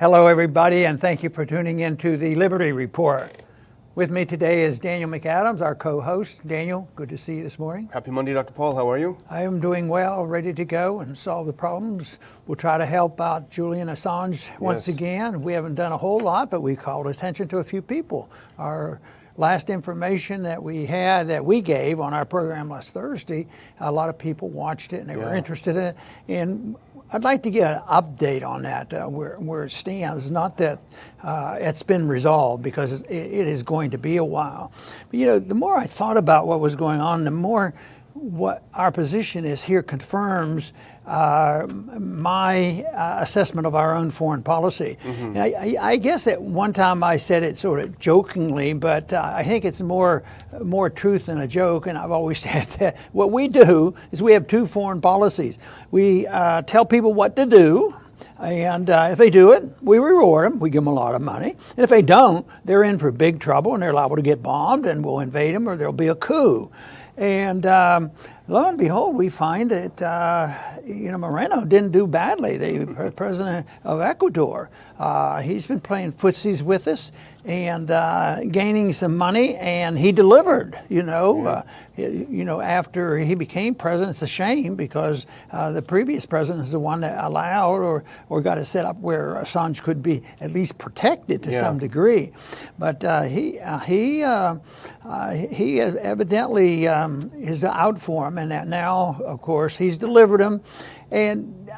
Hello, everybody, and thank you for tuning in to the Liberty Report. With me today is Daniel McAdams, our co-host. Daniel, good to see you this morning. Happy Monday, Dr. Paul. How are you? I am doing well, ready to go and solve the problems. We'll try to help out Julian Assange once again. We haven't done a whole lot, but we called attention to a few people. Our last information that we had, that we gave on our program last Thursday, a lot of people watched it and they were interested in it. And I'd like to get an update on that, where it stands. Not that it's been resolved, because it is going to be a while. But, you know, the more I thought about what was going on, the more what our position is here confirms my assessment of our own foreign policy. And I guess at one time I said it sort of jokingly, but I think it's more truth than a joke. And I've always said that what we do is we have two foreign policies. We tell people what to do, and if they do it, we reward them. We give them a lot of money. And if they don't, they're in for big trouble, and they're liable to get bombed, and we'll invade them, or there'll be a coup. And lo and behold, we find that Moreno didn't do badly. The president of Ecuador, he's been playing footsies with us and gaining some money, and he delivered. After he became president, it's a shame, because the previous president is the one that allowed or got it set up where Assange could be at least protected to some degree. But he evidently is out for him, and that now, of course, he's delivered him, and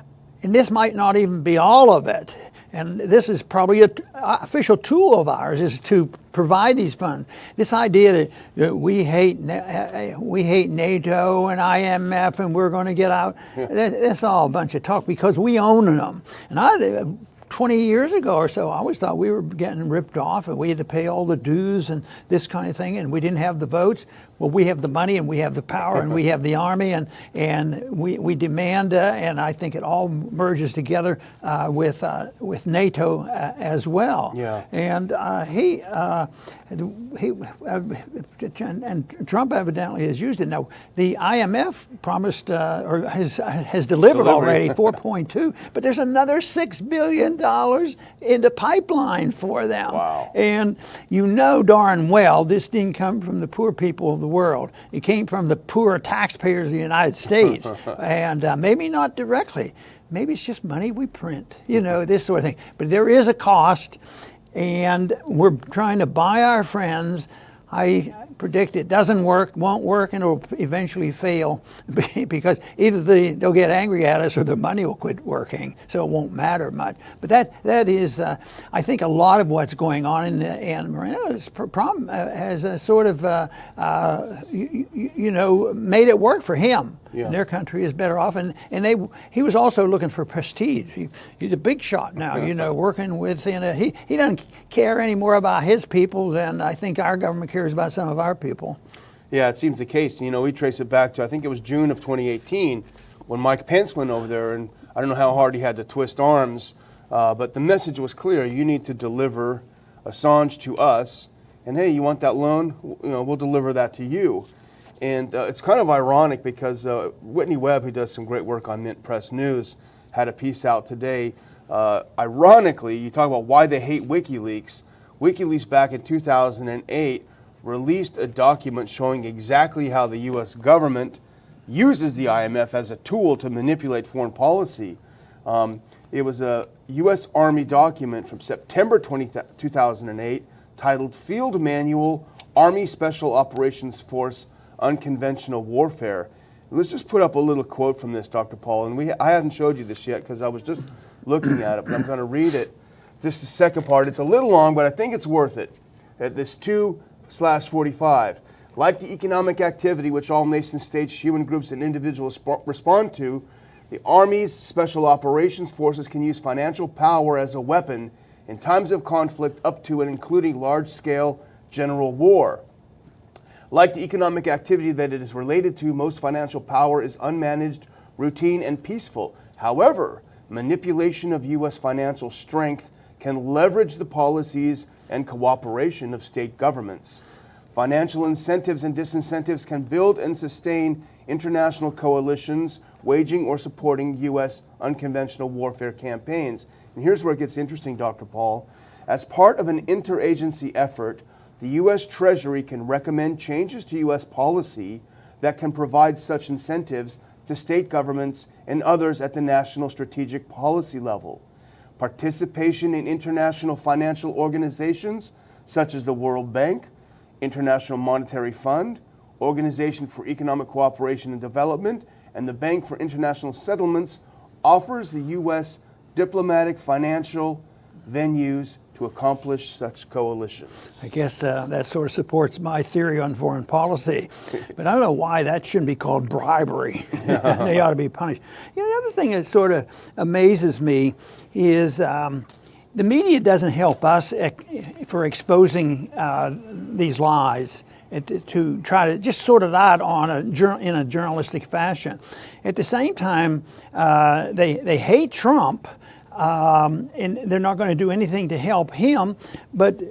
this might not even be all of it. And this is probably an official tool of ours, is to provide these funds. This idea that we hate NATO and IMF and we're going to get out, that's all a bunch of talk, because we own them. And 20 years ago or so, I always thought we were getting ripped off and we had to pay all the dues and this kind of thing, and we didn't have the votes. Well, we have the money and we have the power and we have the army, and we demand, and I think it all merges together with NATO as well. Yeah. And and Trump evidently has used it. Now, the IMF promised or has delivered already 4.2, but there's another $6 billion in the pipeline for them. Wow. And you know darn well this didn't come from the poor people of the world. It came from the poor taxpayers of the United States. And maybe not directly. Maybe it's just money we print, this sort of thing. But there is a cost, and we're trying to buy our friends. I predict it doesn't work, won't work, and it'll eventually fail, because either they'll get angry at us or the money will quit working, so it won't matter much. But that is, I think, a lot of what's going on, and Moreno's problem has sort of, made it work for him. Yeah. Their country is better off, and he was also looking for prestige. He's a big shot now, working within he doesn't care any more about his people than I think our government cares about some of our people. Yeah, it seems the case. We trace it back to, I think it was June of 2018, when Mike Pence went over there, and I don't know how hard he had to twist arms, but the message was clear. You need to deliver Assange to us, and hey, you want that loan? We'll deliver that to you. And it's kind of ironic, because Whitney Webb, who does some great work on Mint Press News, had a piece out today. Ironically, you talk about why they hate Wikileaks. Wikileaks back in 2008 released a document showing exactly how the U.S. government uses the IMF as a tool to manipulate foreign policy. It was a U.S. Army document from September 2008 titled Field Manual, Army Special Operations Force Unconventional Warfare. Let's just put up a little quote from this, Dr. Paul. And I haven't showed you this yet because I was just looking at it, but I'm going to read it. Just the second part. It's a little long, but I think it's worth it. At this 2/45. Like the economic activity which all nation-states, human groups, and individuals respond to, the Army's Special Operations Forces can use financial power as a weapon in times of conflict up to and including large-scale general war. Like the economic activity that it is related to, most financial power is unmanaged, routine, and peaceful. However, manipulation of U.S. financial strength can leverage the policies and cooperation of state governments. Financial incentives and disincentives can build and sustain international coalitions waging or supporting U.S. unconventional warfare campaigns. And here's where it gets interesting, Dr. Paul. As part of an interagency effort, the U.S. Treasury can recommend changes to U.S. policy that can provide such incentives to state governments and others at the national strategic policy level. Participation in international financial organizations such as the World Bank, International Monetary Fund, Organization for Economic Cooperation and Development, and the Bank for International Settlements offers the U.S. diplomatic financial venues to accomplish such coalitions. I guess that sort of supports my theory on foreign policy. But I don't know why that shouldn't be called bribery. They ought to be punished. You know, the other thing that sort of amazes me is the media doesn't help us for exposing these lies and to try to just sort it out in a journalistic fashion. At the same time, they hate Trump. And they're not going to do anything to help him. But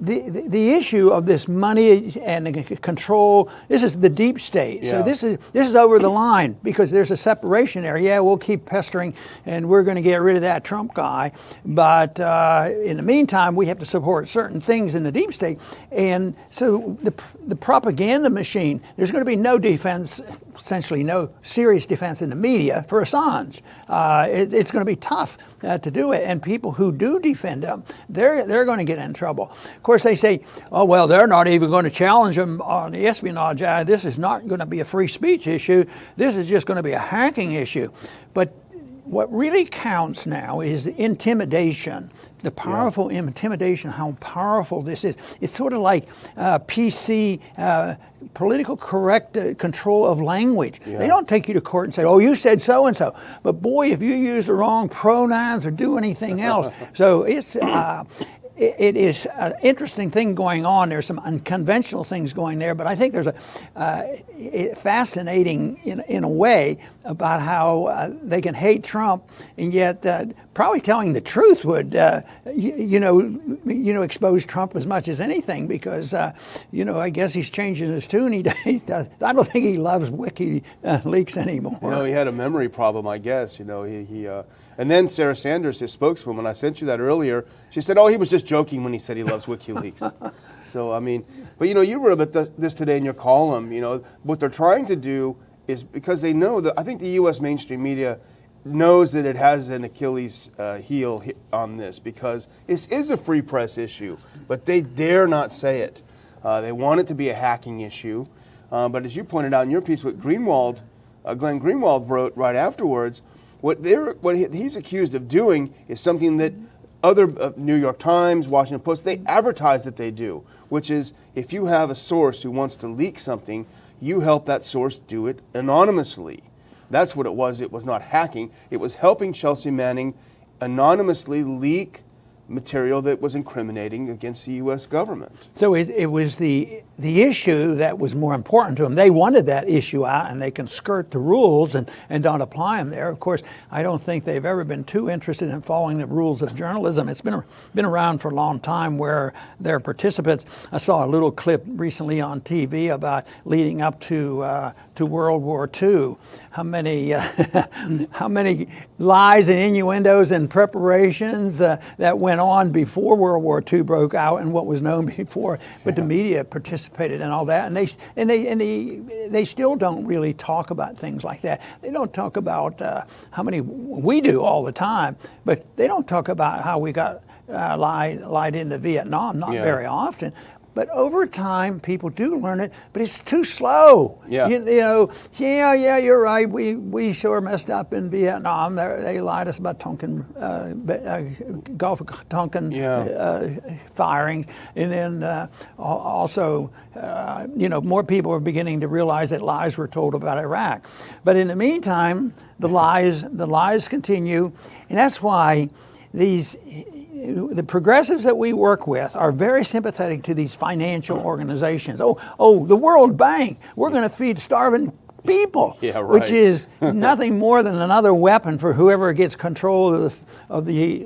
the issue of this money and the control, this is the deep state. Yeah. So this is over the line because there's a separation there. Yeah, we'll keep pestering and we're going to get rid of that Trump guy. But in the meantime, we have to support certain things in the deep state. And so the propaganda machine, there's going to be no defense, essentially no serious defense in the media for Assange. It's going to be tough to do it. And people who do defend him, they're going to get in trouble. Of course, they say, oh, well, they're not even going to challenge him on the espionage. This is not going to be a free speech issue. This is just going to be a hacking issue. But what really counts now is the intimidation, the powerful intimidation, how powerful this is. It's sort of like PC, political correct control of language. Yeah. They don't take you to court and say, oh, you said so-and-so. But boy, if you use the wrong pronouns or do anything else. So it's... It is an interesting thing going on. There's some unconventional things going there, but I think there's a fascinating, in a way, about how they can hate Trump, and yet probably telling the truth would, expose Trump as much as anything, because I guess he's changing his tune. He does. I don't think he loves WikiLeaks anymore. He had a memory problem, I guess. And then Sarah Sanders, his spokeswoman, I sent you that earlier, she said, oh, he was just joking when he said he loves WikiLeaks. So, I mean, but you wrote about this today in your column. What they're trying to do is, because they know that, I think the U.S. mainstream media knows that it has an Achilles heel on this, because this is a free press issue, but they dare not say it. They want it to be a hacking issue. But as you pointed out in your piece, what Glenn Greenwald wrote right afterwards, what he's accused of doing is something that other New York Times, Washington Post, they advertise that they do, which is if you have a source who wants to leak something, you help that source do it anonymously. That's what it was. It was not hacking. It was helping Chelsea Manning anonymously leak material that was incriminating against the U.S. government. So it was the issue that was more important to them. They wanted that issue out, and they can skirt the rules and don't apply them there. Of course, I don't think they've ever been too interested in following the rules of journalism. It's been around for a long time where their participants. I saw a little clip recently on TV about leading up to World War II. How many lies and innuendos and preparations that went on before World War II broke out and what was known before, but the media participated in all that, and they still don't really talk about things like that. They don't talk about how many we do all the time, but they don't talk about how we got lied into Vietnam, not very often. But over time, people do learn it, but it's too slow. Yeah. You're right. We sure messed up in Vietnam. They lied us about Tonkin, Gulf of Tonkin firings. And then also, more people are beginning to realize that lies were told about Iraq. But in the meantime, the lies continue. And that's why the progressives that we work with are very sympathetic to these financial organizations. Oh, the World Bank, we're going to feed starving people, which is nothing more than another weapon for whoever gets control of the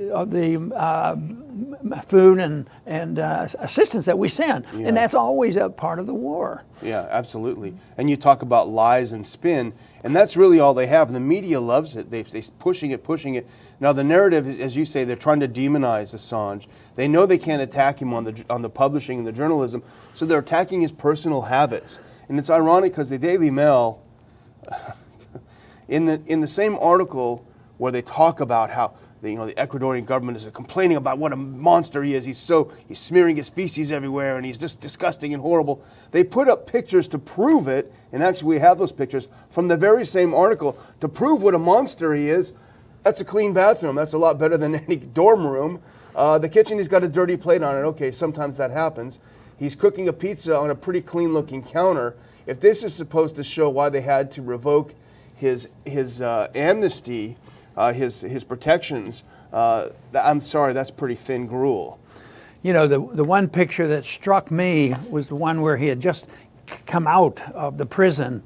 food and assistance that we send, and that's always a part of the war. Yeah, absolutely. And you talk about lies and spin, and that's really all they have. And the media loves it. They're pushing it. Now the narrative, as you say, they're trying to demonize Assange. They know they can't attack him on the publishing and the journalism, so they're attacking his personal habits. And it's ironic because the Daily Mail, in the same article where they talk about how the Ecuadorian government is complaining about what a monster he is. He's smearing his feces everywhere, and he's just disgusting and horrible. They put up pictures to prove it, and actually we have those pictures from the very same article to prove what a monster he is. That's a clean bathroom. That's a lot better than any dorm room. The kitchen, he's got a dirty plate on it. Okay, sometimes that happens. He's cooking a pizza on a pretty clean-looking counter. If this is supposed to show why they had to revoke his amnesty, his protections, I'm sorry, that's pretty thin gruel. You know, the one picture that struck me was the one where he had just come out of the prison,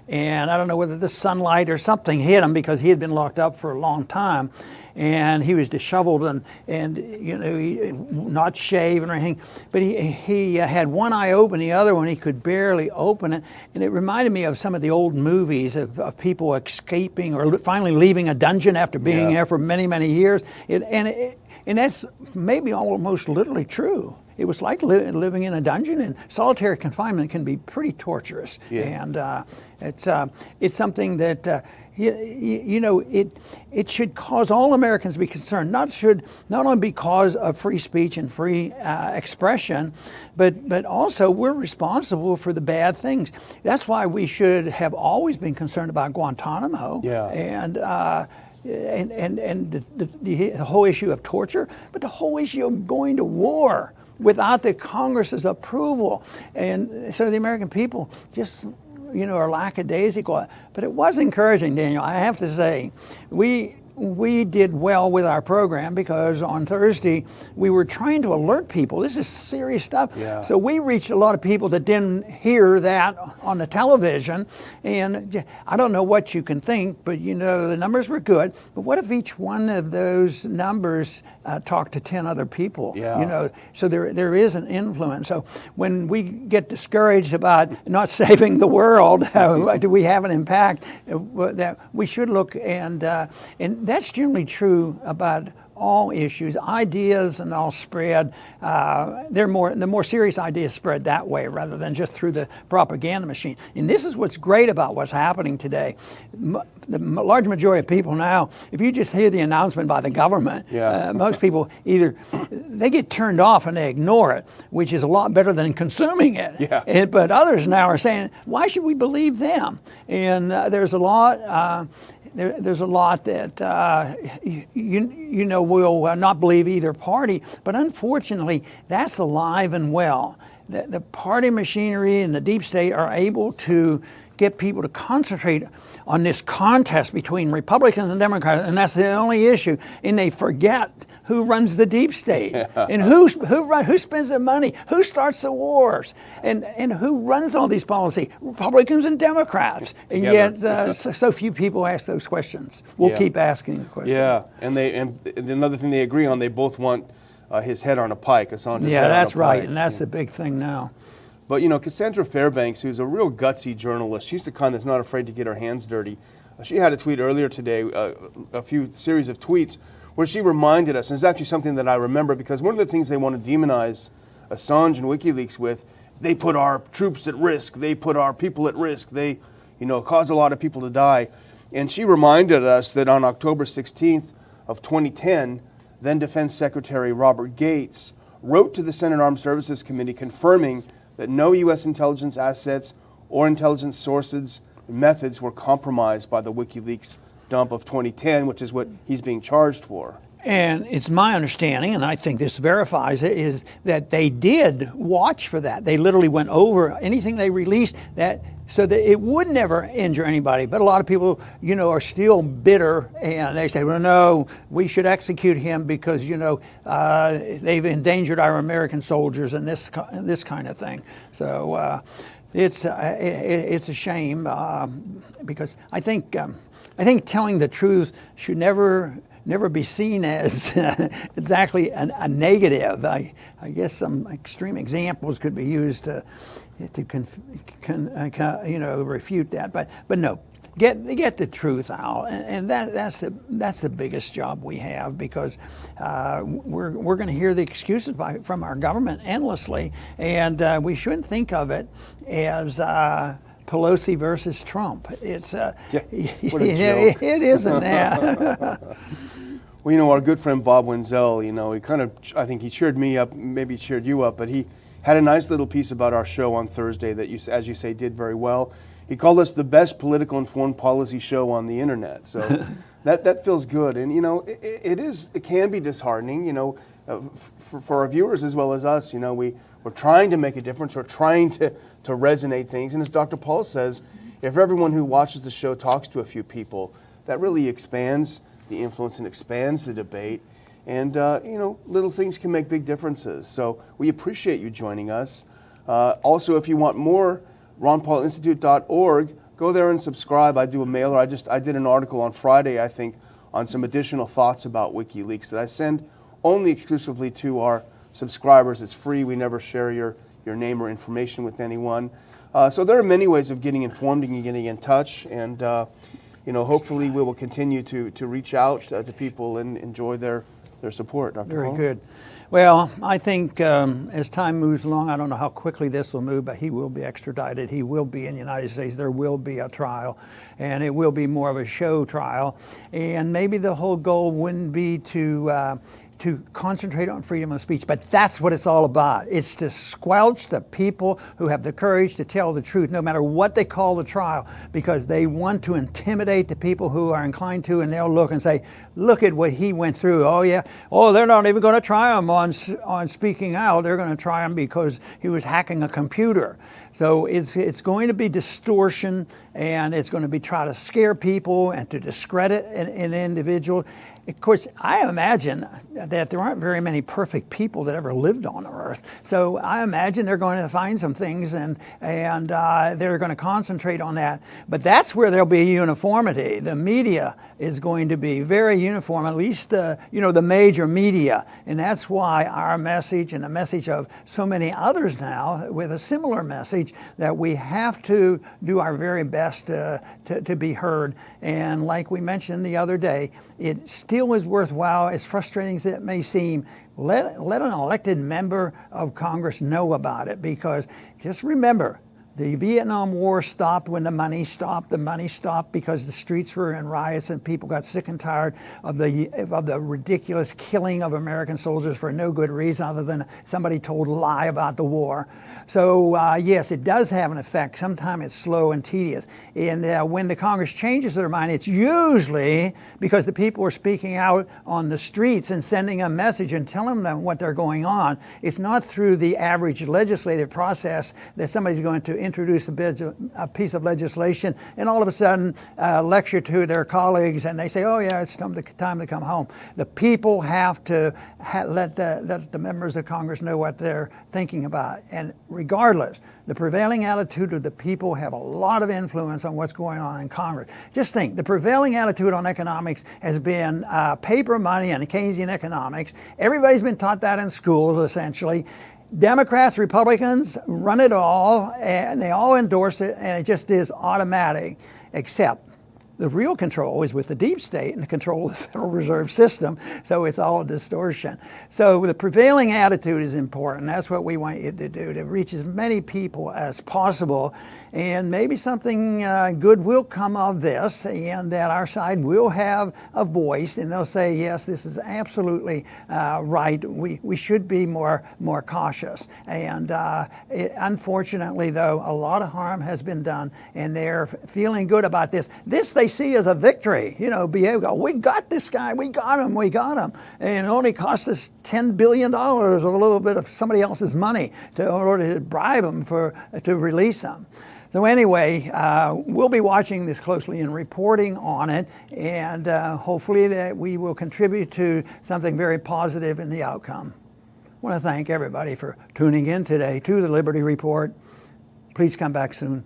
and I don't know whether the sunlight or something hit him because he had been locked up for a long time, and he was disheveled and he, not shaved or anything, but he had one eye open, the other one he could barely open it, and it reminded me of some of the old movies of people escaping or finally leaving a dungeon after being there for many, many years, and that's maybe almost literally true. It was like living in a dungeon, and solitary confinement can be pretty torturous. And it's something that it should cause all Americans to be concerned. Not only because of free speech and free expression, but also we're responsible for the bad things. That's why we should have always been concerned about Guantanamo. And the whole issue of torture, but the whole issue of going to war without the Congress's approval. And so the American people just, are lackadaisical. But it was encouraging, Daniel. I have to say, we did well with our program because on Thursday we were trying to alert people. This is serious stuff. So we reached a lot of people that didn't hear that on the television. And I don't know what you can think, but the numbers were good. But what if each one of those numbers talked to 10 other people? So there is an influence. So when we get discouraged about not saving the world, do we have an impact? That we should look and that's generally true about all issues. Ideas and all spread. The more serious ideas spread that way rather than just through the propaganda machine. And this is what's great about what's happening today. The large majority of people now, if you just hear the announcement by the government, most people either they get turned off and they ignore it, which is a lot better than consuming it. But others now are saying, why should we believe them? And there's a lot. There's a lot that will not believe either party, but unfortunately, that's alive and well. The party machinery and the deep state are able to get people to concentrate on this contest between Republicans and Democrats, and that's the only issue. And they forget who runs the deep state and who spends the money, who starts the wars, and who runs all these policies, Republicans and Democrats. And yet so few people ask those questions. We'll keep asking the questions. And another thing they agree on, they both want his head on a pike, Assange's head that's on a pike. right, and that's the big thing now. But Cassandra Fairbanks, who's a real gutsy journalist, she's the kind that's not afraid to get her hands dirty. She had a tweet earlier today, a series of tweets, where she reminded us, and it's actually something that I remember, because one of the things they want to demonize Assange and Wikileaks with, they put our troops at risk, they put our people at risk, they cause a lot of people to die. And she reminded us that on October 16th of 2010, then Defense Secretary Robert Gates wrote to the Senate Armed Services Committee confirming that no U.S. intelligence assets or intelligence sources and methods were compromised by the WikiLeaks dump of 2010, which is what he's being charged for. And it's my understanding, and I think this verifies it, is that they did watch for that. They literally went over anything they released so that it would never injure anybody. But a lot of people, are still bitter, and they say, well, no, we should execute him because, they've endangered our American soldiers and this kind of thing. So it's a shame because I think telling the truth should never never be seen as exactly a negative. I guess some extreme examples could be used to refute that, but no. Get the truth out, and that's the biggest job we have, because we're going to hear the excuses from our government endlessly, and we shouldn't think of it as Pelosi versus Trump. It's what a joke. It isn't that. Well, our good friend Bob Wenzel, I think he cheered me up, maybe cheered you up, but he had a nice little piece about our show on Thursday that as you say, did very well. He called us the best political and foreign policy show on the internet. So that feels good. And, it can be disheartening, for our viewers as well as us. We're trying to make a difference. We're trying to resonate things. And as Dr. Paul says, if everyone who watches the show talks to a few people, that really expands the influence and expands the debate. And, little things can make big differences. So we appreciate you joining us. Also, if you want more, RonPaulInstitute.org. Go there and subscribe. I do a mailer. I did an article on Friday, I think, on some additional thoughts about WikiLeaks that I send only exclusively to our subscribers. It's free. We never share your name or information with anyone. So there are many ways of getting informed and getting in touch. And, hopefully we will continue to reach out to people and enjoy their support. Dr. Very Paul? good. Well, I think as time moves along, I don't know how quickly this will move, but he will be extradited. He will be in the United States. There will be a trial, and it will be more of a show trial. And maybe the whole goal wouldn't be to concentrate on freedom of speech, but that's what it's all about. It's to squelch the people who have the courage to tell the truth, no matter what they call the trial, because they want to intimidate the people who are inclined to, and they'll look and say, look at what he went through. Oh yeah, they're not even going to try him on speaking out. They're going to try him because he was hacking a computer. So it's going to be distortion, and it's going to be try to scare people and to discredit an individual. Of course, I imagine that there aren't very many perfect people that ever lived on Earth. So I imagine they're going to find some things, and they're going to concentrate on that. But that's where there'll be uniformity. The media is going to be very uniform, at least the major media. And that's why our message and the message of so many others now with a similar message, that we have to do our very best to be heard. And like we mentioned the other day, it still is worthwhile, as frustrating as it may seem. Let an elected member of Congress know about it, because just remember, the Vietnam War stopped when the money stopped. The money stopped because the streets were in riots and people got sick and tired of the ridiculous killing of American soldiers for no good reason other than somebody told a lie about the war. So yes, it does have an effect. Sometimes it's slow and tedious. And when the Congress changes their mind, it's usually because the people are speaking out on the streets and sending a message and telling them what they're going on. It's not through the average legislative process that somebody's going to introduce a piece of legislation and all of a sudden lecture to their colleagues, and they say, oh yeah, it's time to come home. The people have to let the members of Congress know what they're thinking about. And regardless, the prevailing attitude of the people have a lot of influence on what's going on in Congress. Just think, the prevailing attitude on economics has been paper money and Keynesian economics. Everybody's been taught that in schools, essentially. Democrats, Republicans run it all, and they all endorse it, and it just is automatic, except the real control is with the deep state and the control of the Federal Reserve System, so it's all a distortion. So the prevailing attitude is important. That's what we want you to do, to reach as many people as possible, and maybe something good will come of this, and that our side will have a voice, and they'll say, yes, this is absolutely right. We should be more cautious. And unfortunately, though, a lot of harm has been done, and they're feeling good about this. This they see as a victory. We got this guy, we got him, and it only cost us $10 billion, or a little bit of somebody else's money in order to bribe him to release him. So anyway, we'll be watching this closely and reporting on it, and hopefully that we will contribute to something very positive in the outcome. I want to thank everybody for tuning in today to the Liberty Report. Please come back soon.